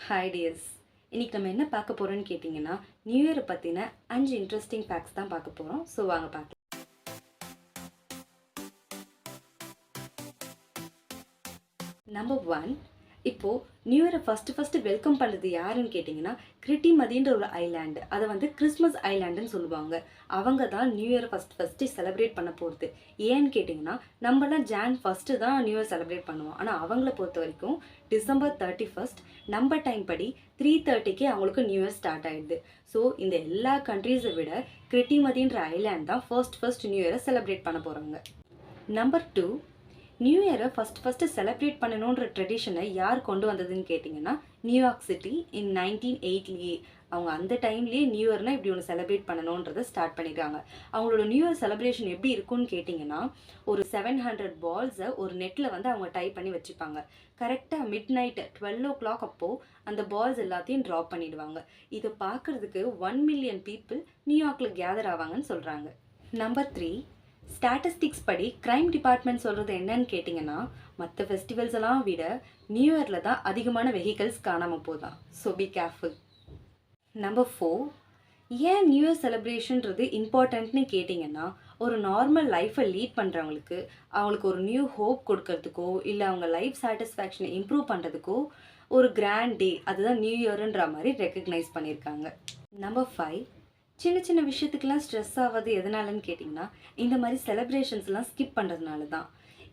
Hi tears. இன்னைக்கு நம்ம என்ன பார்க்க போறோம்னு கேட்டிங்கன்னா, நியூ இயரை பற்றின 5 இன்ட்ரெஸ்டிங் ஃபேக்ட்ஸ் தான் பார்க்க போகிறோம். ஸோ வாங்க பார்க்கலாம். நம்பர் 1, இப்போது நியூ இயரை ஃபஸ்ட்டு வெல்கம் பண்ணுறது யாருன்னு கேட்டிங்கன்னா, கிரிட்டிமதின்ற ஒரு ஐலாண்டு. அதை வந்து கிறிஸ்மஸ் ஐலாண்டுன்னு சொல்லுவாங்க. அவங்க தான் நியூ இயரை ஃபஸ்ட்டு செலிப்ரேட் பண்ண போகிறது. ஏன்னு கேட்டிங்கன்னா, நம்மலாம் ஜான் 1 தான் நியூ இயர் செலிப்ரேட் பண்ணுவோம். ஆனால் அவங்கள பொறுத்த வரைக்கும் டிசம்பர் 31 நம்ம டைம் படி 3:30க்கே அவங்களுக்கு நியூ இயர் ஸ்டார்ட் ஆகிடுது. ஸோ இந்த எல்லா கண்ட்ரீஸை விட கிரிட்டிமதின்ற ஐலாண்ட் தான் ஃபர்ஸ்ட் நியூ இயரை செலிப்ரேட் பண்ண போகிறாங்க. நம்பர் 2, நியூ இயரை ஃபஸ்ட்டு செலிப்ரேட் பண்ணணுன்ற ட்ரெடிஷனை யார் கொண்டு வந்ததுன்னு கேட்டிங்கன்னா, நியூயார்க் சிட்டி இன் 1980. அவங்க அந்த டைம்லேயே நியூ இயர்னால் இப்படி ஒன்று செலிப்ரேட் பண்ணணுன்றதை ஸ்டார்ட் பண்ணியிருக்காங்க. அவங்களோட நியூ இயர் செலிப்ரேஷன் எப்படி இருக்குன்னு கேட்டிங்கன்னா, ஒரு 700 பால்ஸை ஒரு நெட்டில் வந்து அவங்க டைப் பண்ணி வச்சுப்பாங்க. கரெக்டாக மிட் நைட் 12 o'clock அப்போது அந்த பால்ஸ் எல்லாத்தையும் ட்ராப் பண்ணிடுவாங்க. இதை பார்க்குறதுக்கு 1 million people நியூயார்க்கில் கேதர் ஆவாங்கன்னு சொல்கிறாங்க. நம்பர் 3, ஸ்டாட்டிஸ்டிக்ஸ் படி க்ரைம் டிபார்ட்மெண்ட் சொல்கிறது என்னன்னு கேட்டிங்கன்னா, மற்ற ஃபெஸ்டிவல்ஸ் எல்லாம் விட நியூ இயரில் தான் அதிகமான வெஹிக்கல்ஸ் காணாமல் போதான். So be careful. நம்பர் 4, ஏன் நியூ இயர் செலிப்ரேஷன்றது இம்பார்ட்டண்ட்னு கேட்டிங்கன்னா, ஒரு நார்மல் லைஃப்பை லீட் பண்ணுறவங்களுக்கு அவங்களுக்கு ஒரு நியூ ஹோப் கொடுக்கறதுக்கோ இல்லை அவங்க லைஃப் சாட்டிஸ்ஃபேக்ஷனை இம்ப்ரூவ் பண்ணுறதுக்கோ ஒரு கிராண்ட் டே, அதுதான் நியூ இயருன்ற மாதிரி ரெக்கக்னைஸ் பண்ணியிருக்காங்க. நம்பர் 5, சின்ன சின்ன விஷயத்துக்கெல்லாம் ஸ்ட்ரெஸ் ஆகாது எதனாலன்னு கேட்டிங்கன்னா, இந்த மாதிரி செலிப்ரேஷன்ஸ்லாம் ஸ்கிப் பண்ணுறதுனால தான்.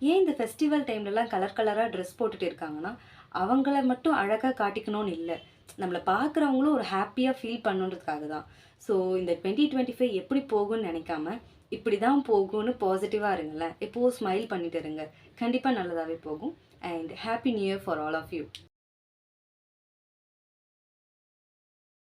ஏன் இந்த ஃபெஸ்டிவல் டைம்லலாம் கலராக ட்ரெஸ் போட்டுட்டு இருக்காங்கன்னா, அவங்கள மட்டும் அழகாக காட்டிக்கணும்னு இல்லை, நம்மளை பார்க்குறவங்களும் ஒரு ஹாப்பியாக ஃபீல் பண்ணுன்றதுக்காக தான். ஸோ இந்த 2025 எப்படி போகும்னு நினைக்காம, இப்படி தான் போகும்னு பாசிட்டிவாக இருங்களேன். எப்போவும் ஸ்மைல் பண்ணிட்டு இருங்க. கண்டிப்பாக நல்லதாகவே போகும். And happy new year for all of you.